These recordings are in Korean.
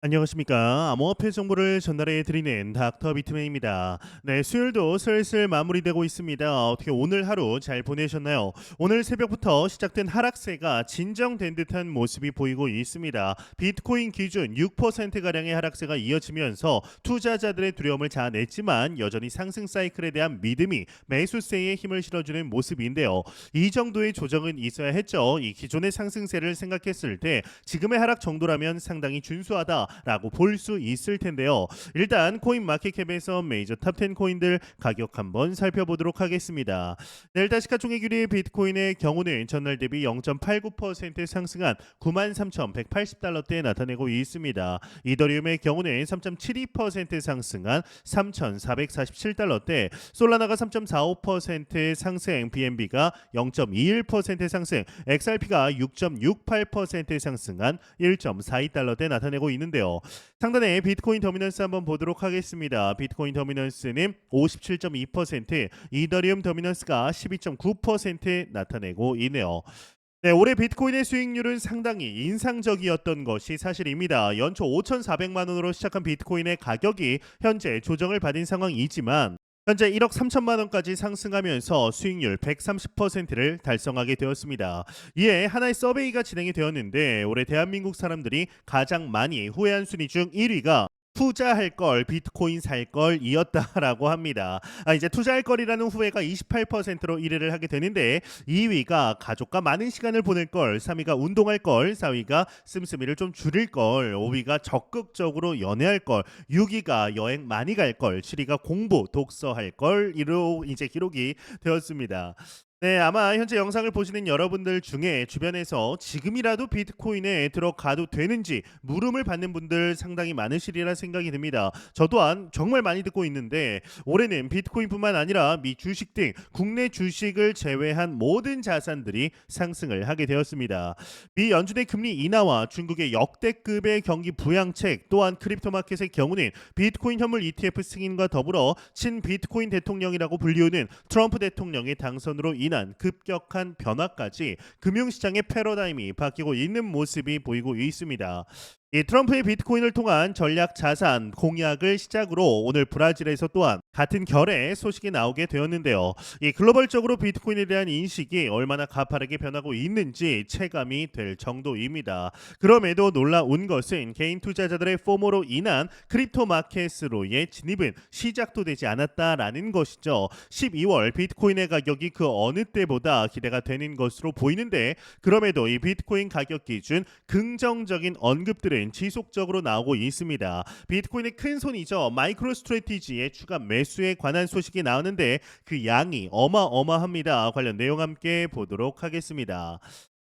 안녕하십니까. 암호화폐 정보를 전달해 드리는 닥터 비트맨입니다. 네, 수요일도 슬슬 마무리되고 있습니다. 어떻게 오늘 하루 잘 보내셨나요? 오늘 새벽부터 시작된 하락세가 진정된 듯한 모습이 보이고 있습니다. 비트코인 기준 6%가량의 하락세가 이어지면서 투자자들의 두려움을 자아냈지만 여전히 상승 사이클에 대한 믿음이 매수세에 힘을 실어주는 모습인데요. 이 정도의 조정은 있어야 했죠. 이 기존의 상승세를 생각했을 때 지금의 하락 정도라면 상당히 준수하다라고 볼 수 있을 텐데요. 일단 코인 마켓캡에서 메이저 탑10 코인들 가격 한번 살펴보도록 하겠습니다. 네, 일단 시가총액 1위 비트코인의 경우는 전날 대비 0.89% 상승한 93,180달러대에 나타내고 있습니다. 이더리움의 경우는 3.72% 상승한 3,447달러대, 솔라나가 3.45% 상승, BNB가 0.21% 상승, XRP가 6.68% 상승한 1.42달러대 나타내고 있는데요. 상단에 비트코인 더미넌스 한번 보도록 하겠습니다. 비트코인 더미넌스는 57.2%, 이더리움 더미넌스가 12.9% 나타내고 있네요. 네, 올해 비트코인의 수익률은 상당히 인상적이었던 것이 사실입니다. 연초 5,400만 원으로 시작한 비트코인의 가격이 현재 조정을 받은 상황이지만 현재 1억 3천만 원까지 상승하면서 수익률 130%를 달성하게 되었습니다. 이에 하나의 서베이가 진행이 되었는데 올해 대한민국 사람들이 가장 많이 후회한 순위 중 1위가 투자할 걸 비트코인 살 걸이었다라고 합니다. 이제 투자할 거리라는 후회가 28%로 1위를 하게 되는데 2위가 가족과 많은 시간을 보낼 걸, 3위가 운동할 걸, 4위가 씀씀이를 좀 줄일 걸, 5위가 적극적으로 연애할 걸, 6위가 여행 많이 갈 걸, 7위가 공부 독서할 걸 이로 이제 기록이 되었습니다. 네, 아마 현재 영상을 보시는 여러분들 중에 주변에서 지금이라도 비트코인에 들어가도 되는지 물음을 받는 분들 상당히 많으시리라 생각이 듭니다. 저 또한 정말 많이 듣고 있는데 올해는 비트코인뿐만 아니라 미 주식 등 국내 주식을 제외한 모든 자산들이 상승을 하게 되었습니다. 미 연준의 금리 인하와 중국의 역대급의 경기 부양책, 또한 크립토 마켓의 경우는 비트코인 현물 ETF 승인과 더불어 친 비트코인 대통령이라고 불리우는 트럼프 대통령의 당선으로 인한 급격한 변화까지 금융시장의 패러다임이 바뀌고 있는 모습이 보이고 있습니다. 이 트럼프의 비트코인을 통한 전략 자산 공약을 시작으로 오늘 브라질에서 또한 같은 결의 소식이 나오게 되었는데요. 이 글로벌적으로 비트코인에 대한 인식이 얼마나 가파르게 변하고 있는지 체감이 될 정도입니다. 그럼에도 놀라운 것은 개인 투자자들의 포모로 인한 크립토 마켓으로의 진입은 시작도 되지 않았다라는 것이죠. 12월 비트코인의 가격이 그 어느 때보다 기대가 되는 것으로 보이는데 그럼에도 이 비트코인 가격 기준 긍정적인 언급들은 지속적으로 나오고 있습니다. 비트코인의 큰 손이죠. 마이크로 스트래티지의 추가 매수에 관한 소식이 나오는데 그 양이 어마어마합니다. 관련 내용 함께 보도록 하겠습니다.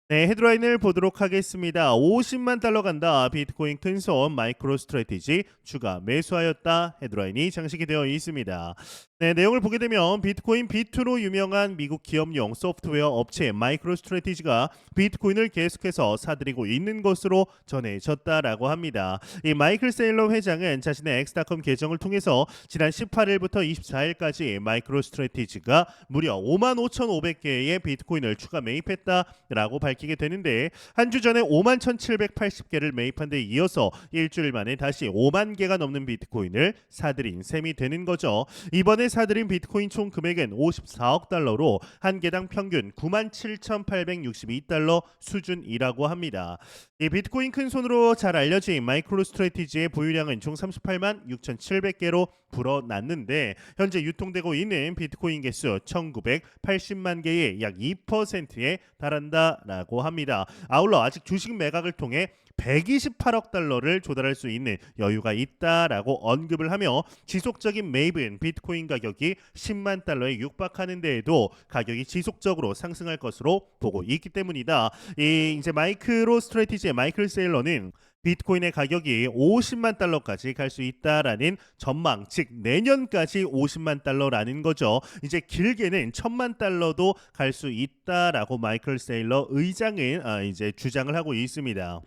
네, 헤드라인을 보도록 하겠습니다. 50만 달러 간다. 비트코인 큰손 마이크로 스트래티지 추가 매수하였다. 헤드라인이 장식이 되어 있습니다. 네, 내용을 보게 되면 비트코인 B2로 유명한 미국 기업용 소프트웨어 업체 마이크로 스트래티지가 비트코인을 계속해서 사들이고 있는 것으로 전해졌다라고 합니다. 이 마이클 세일러 회장은 자신의 엑스닷컴 계정을 통해서 지난 18일부터 24일까지 마이크로 스트래티지가 무려 55,500개의 비트코인을 추가 매입했다라고 밝히게 되는데 한 주 전에 51,780개를 매입한 데 이어서 일주일 만에 다시 5만 개가 넘는 비트코인을 사들인 셈이 되는 거죠. 이번에 사들인 비트코인 총 금액은 54억 달러로 한 개당 평균 97,862달러 수준이라고 합니다. 이 비트코인 큰손으로 잘 알려진 마이크로 스트래티지의 보유량은 총 38만 6,700개로 불어났는데 현재 유통되고 있는 비트코인 개수 1,980만 개의 약 2%에 달한다라고 합니다. 아울러 아직 주식 매각을 통해 128억 달러를 조달할 수 있는 여유가 있다라고 언급을 하며 지속적인 매입은 비트코인 가격이 10만 달러에 육박하는 데에도 가격이 지속적으로 상승할 것으로 보고 있기 때문이다. 이 이제 마이크로 스트래티지의 마이클 세일러는 비트코인의 가격이 50만 달러까지 갈 수 있다라는 전망, 즉 내년까지 50만 달러라는 거죠. 이제 길게는 1,000만 달러도 갈 수 있다라고 마이클 세일러 의장은 이제 주장을 하고 있습니다.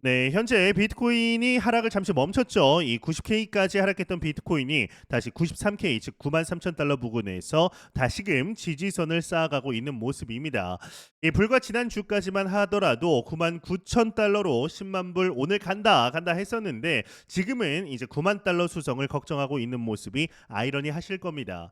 네, 현재 비트코인이 하락을 잠시 멈췄죠. 이 90K까지 하락했던 비트코인이 다시 93K, 즉 93,000달러 부근에서 다시금 지지선을 쌓아가고 있는 모습입니다. 이 불과 지난 주까지만 하더라도 99,000달러로 10만 불 오늘 간다 했었는데 지금은 이제 9만 달러 수성을 걱정하고 있는 모습이 아이러니하실 겁니다.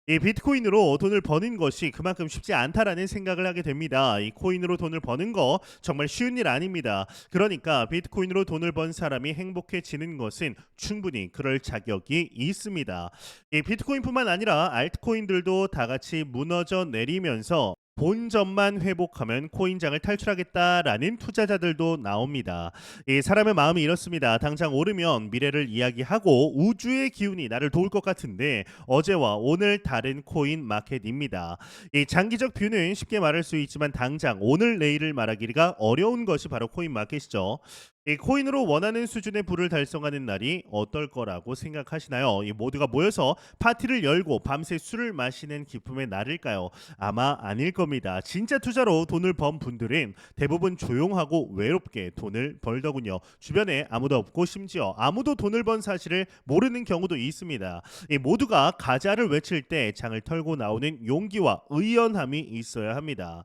이 비트코인으로 돈을 버는 것이 그만큼 쉽지 않다라는 생각을 하게 됩니다. 이 코인으로 돈을 버는 거 정말 쉬운 일 아닙니다. 그러니까 비트코인으로 돈을 번 사람이 행복해지는 것은 충분히 그럴 자격이 있습니다. 이 비트코인뿐만 아니라 알트코인들도 다 같이 무너져 내리면서 본전만 회복하면 코인장을 탈출하겠다라는 투자자들도 나옵니다. 이 사람의 마음이 이렇습니다. 당장 오르면 미래를 이야기하고 우주의 기운이 나를 도울 것 같은데 어제와 오늘 다른 코인 마켓입니다. 이 장기적 뷰는 쉽게 말할 수 있지만 당장 오늘 내일을 말하기가 어려운 것이 바로 코인 마켓이죠. 이 코인으로 원하는 수준의 부를 달성하는 날이 어떨 거라고 생각하시나요? 이 모두가 모여서 파티를 열고 밤새 술을 마시는 기쁨의 날일까요? 아마 아닐 겁니다. 진짜 투자로 돈을 번 분들은 대부분 조용하고 외롭게 돈을 벌더군요. 주변에 아무도 없고 심지어 아무도 돈을 번 사실을 모르는 경우도 있습니다. 이 모두가 가자를 외칠 때 장을 털고 나오는 용기와 의연함이 있어야 합니다.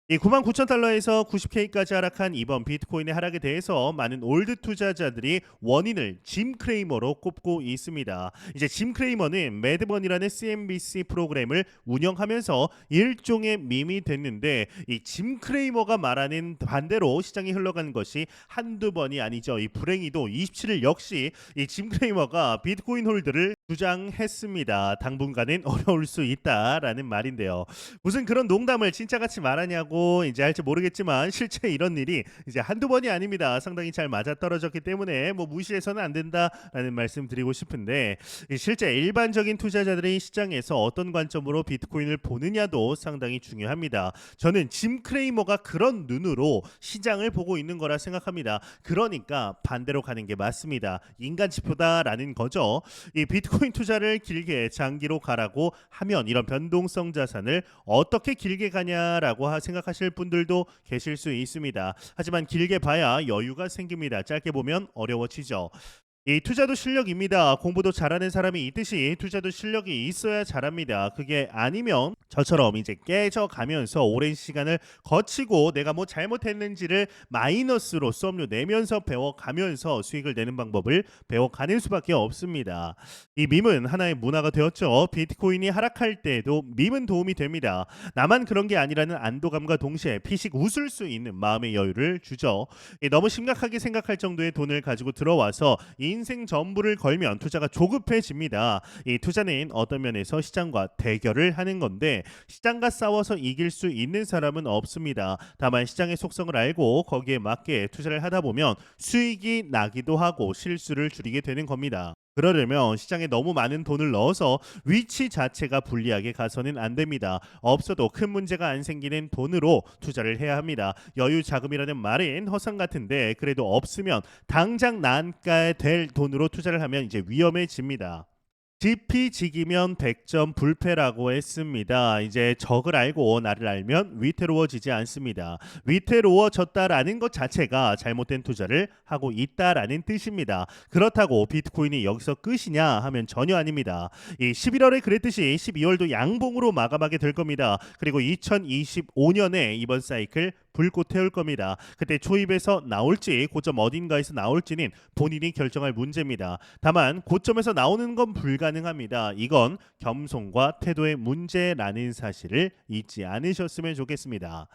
이 99,000달러에서 90K까지 하락한 이번 비트코인의 하락에 대해서 많은 올드 투자자들이 원인을 짐 크레이머로 꼽고 있습니다. 이제 짐 크레이머는 매드머니라는 CNBC 프로그램을 운영하면서 일종의 밈이 됐는데 이 짐 크레이머가 말하는 반대로 시장이 흘러간 것이 한두 번이 아니죠. 이 불행히도 27일 역시 이 짐 크레이머가 비트코인 홀드를 주장했습니다. 당분간은 어려울 수 있다라는 말인데요. 무슨 그런 농담을 진짜같이 말하냐고 이제 할지 모르겠지만 실제 이런 일이 이제 한두 번이 아닙니다. 상당히 잘 맞아떨어졌기 때문에 뭐 무시해서는 안 된다라는 말씀 드리고 싶은데 실제 일반적인 투자자들이 시장에서 어떤 관점으로 비트코인을 보느냐도 상당히 중요합니다. 저는 짐 크레이머가 그런 눈으로 시장을 보고 있는 거라 생각합니다. 그러니까 반대로 가는 게 맞습니다. 인간 지표다라는 거죠. 이 비트코인 투자를 길게 장기로 가라고 하면 이런 변동성 자산을 어떻게 길게 가냐라고 생각하실 분들도 계실 수 있습니다. 하지만 길게 봐야 여유가 생깁니다. 짧게 보면 어려워지죠. 이 투자도 실력입니다. 공부도 잘하는 사람이 있듯이 투자도 실력이 있어야 잘합니다. 그게 아니면 저처럼 이제 깨져가면서 오랜 시간을 거치고 내가 뭐 잘못했는지를 마이너스로 수업료 내면서 배워가면서 수익을 내는 방법을 배워가는 수밖에 없습니다. 이 밈은 하나의 문화가 되었죠. 비트코인이 하락할 때에도 밈은 도움이 됩니다. 나만 그런 게 아니라는 안도감과 동시에 피식 웃을 수 있는 마음의 여유를 주죠. 너무 심각하게 생각할 정도의 돈을 가지고 들어와서 인생 전부를 걸면 투자가 조급해집니다. 이 투자는 어떤 면에서 시장과 대결을 하는 건데 시장과 싸워서 이길 수 있는 사람은 없습니다. 다만 시장의 속성을 알고 거기에 맞게 투자를 하다 보면 수익이 나기도 하고 실수를 줄이게 되는 겁니다. 그러려면 시장에 너무 많은 돈을 넣어서 위치 자체가 불리하게 가서는 안 됩니다. 없어도 큰 문제가 안 생기는 돈으로 투자를 해야 합니다. 여유 자금이라는 말은 허상 같은데 그래도 없으면 당장 난가에 될 돈으로 투자를 하면 이제 위험해집니다. 지피지기면 100점 불패라고 했습니다. 이제 적을 알고 나를 알면 위태로워지지 않습니다. 위태로워졌다라는 것 자체가 잘못된 투자를 하고 있다라는 뜻입니다. 그렇다고 비트코인이 여기서 끝이냐 하면 전혀 아닙니다. 이 11월에 그랬듯이 12월도 양봉으로 마감하게 될 겁니다. 그리고 2025년에 이번 사이클 불꽃 태울 겁니다. 그때 초입에서 나올지 고점 어딘가에서 나올지는 본인이 결정할 문제입니다. 다만 고점에서 나오는 건 불가능합니다. 이건 겸손과 태도의 문제라는 사실을 잊지 않으셨으면 좋겠습니다.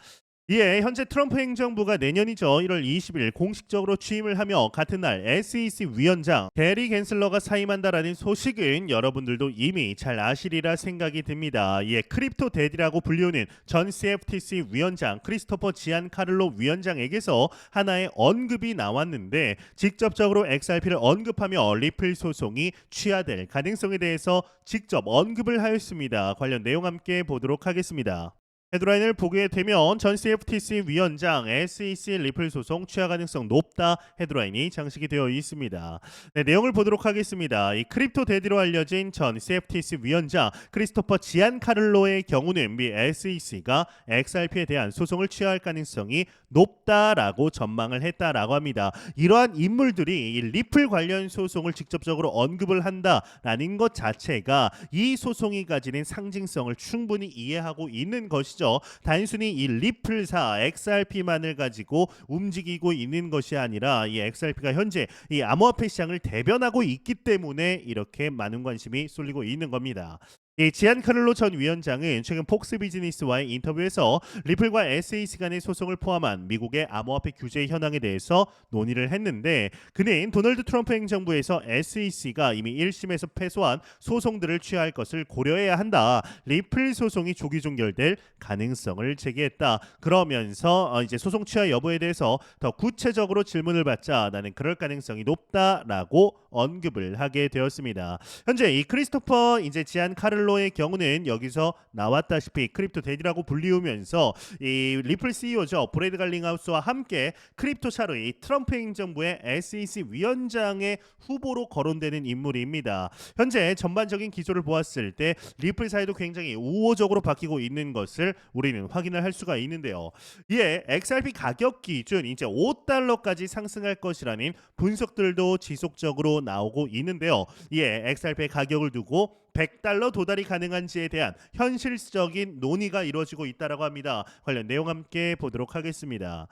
이에 현재 트럼프 행정부가 내년이죠 1월 20일 공식적으로 취임을 하며 같은 날 SEC 위원장 게리 겐슬러가 사임한다라는 소식은 여러분들도 이미 잘 아시리라 생각이 듭니다. 이에 크립토 데디라고 불리우는 전 CFTC 위원장 크리스토퍼 지안카를로 위원장에게서 하나의 언급이 나왔는데 직접적으로 XRP를 언급하며 리플 소송이 취하될 가능성에 대해서 직접 언급을 하였습니다. 관련 내용 함께 보도록 하겠습니다. 헤드라인을 보게 되면 전 CFTC 위원장 SEC 리플 소송 취하 가능성 높다 헤드라인이 장식이 되어 있습니다. 네, 내용을 보도록 하겠습니다. 이 크립토 대디로 알려진 전 CFTC 위원장 크리스토퍼 지안카를로의 경우는 미 SEC가 XRP에 대한 소송을 취하할 가능성이 높다라고 전망을 했다라고 합니다. 이러한 인물들이 이 리플 관련 소송을 직접적으로 언급을 한다라는 것 자체가 이 소송이 가지는 상징성을 충분히 이해하고 있는 것이죠. 단순히 이 리플사 XRP만을 가지고 움직이고 있는 것이 아니라 이 XRP가 현재 이 암호화폐 시장을 대변하고 있기 때문에 이렇게 많은 관심이 쏠리고 있는 겁니다. 이 지안카를로 전 위원장은 최근 폭스 비즈니스와의 인터뷰에서 리플과 SEC 간의 소송을 포함한 미국의 암호화폐 규제 현황에 대해서 논의를 했는데 그는 도널드 트럼프 행정부에서 SEC가 이미 1심에서 패소한 소송들을 취할 것을 고려해야 한다. 리플 소송이 조기 종결될 가능성을 제기했다. 그러면서 이제 소송 취하 여부에 대해서 더 구체적으로 질문을 받자 나는 그럴 가능성이 높다라고 언급을 하게 되었습니다. 현재 이 크리스토퍼 이제 지안카를로의 경우는 여기서 나왔다시피 크립토 대디라고 불리우면서 이 리플 CEO죠 브래드 갈링하우스와 함께 크립토 차로 이 트럼프 행정부의 SEC 위원장의 후보로 거론되는 인물입니다. 현재 전반적인 기조를 보았을 때 리플 사이도 굉장히 우호적으로 바뀌고 있는 것을 우리는 확인을 할 수가 있는데요. 이에 XRP 가격 기준 이제 $5까지 상승할 것이라는 분석들도 지속적으로 나오고 있는데요. 이에 XRP의 가격을 두고 $100 도달이 가능한지에 대한 현실적인 논의가 이루어지고 있다라고 합니다. 관련 내용 함께 보도록 하겠습니다.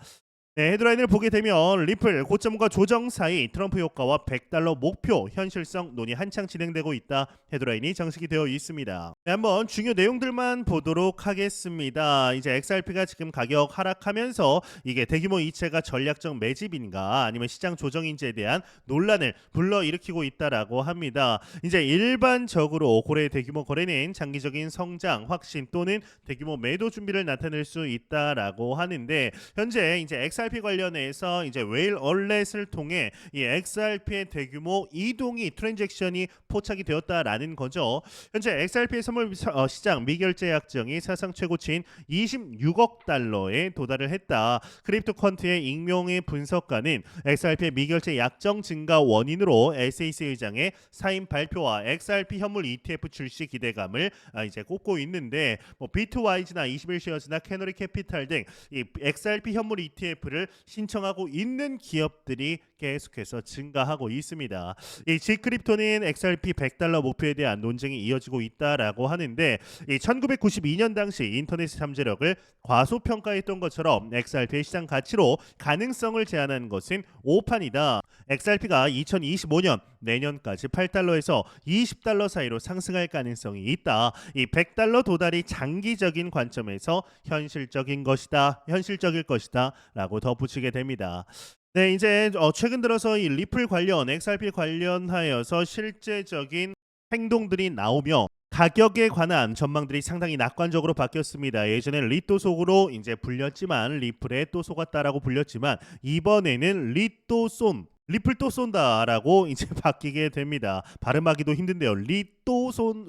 네, 헤드라인을 보게 되면 리플 고점과 조정 사이 트럼프 효과와 $100 목표 현실성 논의 한창 진행되고 있다. 헤드라인이 장식이 되어 있습니다. 네, 한번 중요 내용들만 보도록 하겠습니다. 이제 XRP가 지금 가격 하락하면서 이게 대규모 이체가 전략적 매집인가 아니면 시장 조정인지에 대한 논란을 불러일으키고 있다라고 합니다. 이제 일반적으로 고래 대규모 거래는 장기적인 성장, 확신 또는 대규모 매도 준비를 나타낼 수 있다라고 하는데 현재 이제 XRP 관련해서 이제 웨일 얼렛을 통해 이 XRP의 대규모 이동이 트랜잭션이 포착이 되었다라는 거죠. 현재 XRP의 선물 시장 미결제 약정이 사상 최고치인 $26억 달러에 도달을 했다. 크립토 퀀트의 익명의 분석가는 XRP의 미결제 약정 증가 원인으로 SEC 의장의 사임 발표와 XRP 현물 ETF 출시 기대감을 이제 꼽고 있는데 뭐 비트와이즈나 21쉐어즈나 캐너리 캐피탈 등 이 XRP 현물 ETF를 신청하고 있는 기업들이 계속해서 증가하고 있습니다. 이 G크립토는 XRP $100 목표에 대한 논쟁이 이어지고 있다라고 하는데 이 1992년 당시 인터넷 잠재력을 과소평가했던 것처럼 XRP의 시장 가치로 가능성을 제한한 것은 오판이다. XRP가 2025년 내년까지 $8에서 $20 사이로 상승할 가능성이 있다. 이 $100 도달이 장기적인 관점에서 현실적일 것이다라고 덧붙이게 됩니다. 네, 이제 최근 들어서 이 리플 관련 XRP 관련하여서 실제적인 행동들이 나오며 가격에 관한 전망들이 상당히 낙관적으로 바뀌었습니다. 예전에는 리또 속으로 이제 불렸지만 리플에 또 속았다라고 불렸지만 이번에는 리플 또 쏜다라고 이제 바뀌게 됩니다. 발음하기도 힘든데요. 리또 쏜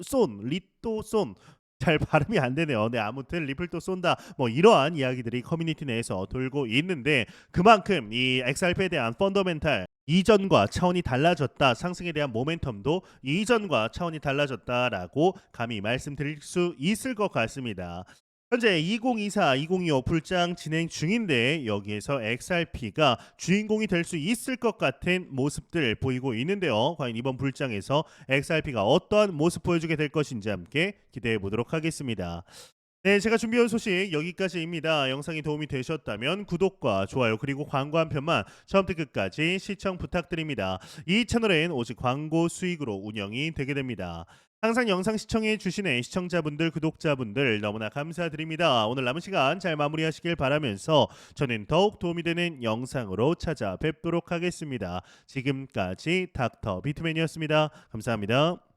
잘 발음이 안 되네요. 네, 아무튼 리플 또 쏜다. 뭐 이러한 이야기들이 커뮤니티 내에서 돌고 있는데 그만큼 이 XRP에 대한 펀더멘탈 이전과 차원이 달라졌다. 상승에 대한 모멘텀도 이전과 차원이 달라졌다라고 감히 말씀드릴 수 있을 것 같습니다. 현재 2024, 2025 불장 진행 중인데 여기에서 XRP가 주인공이 될 수 있을 것 같은 모습들 보이고 있는데요. 과연 이번 불장에서 XRP가 어떠한 모습 보여주게 될 것인지 함께 기대해 보도록 하겠습니다. 네, 제가 준비한 소식 여기까지입니다. 영상이 도움이 되셨다면 구독과 좋아요 그리고 광고 한 편만 처음부터 끝까지 시청 부탁드립니다. 이 채널은 오직 광고 수익으로 운영이 되게 됩니다. 항상 영상 시청해 주시는 시청자분들, 구독자분들 너무나 감사드립니다. 오늘 남은 시간 잘 마무리하시길 바라면서 저는 더욱 도움이 되는 영상으로 찾아뵙도록 하겠습니다. 지금까지 닥터 비트맨이었습니다. 감사합니다.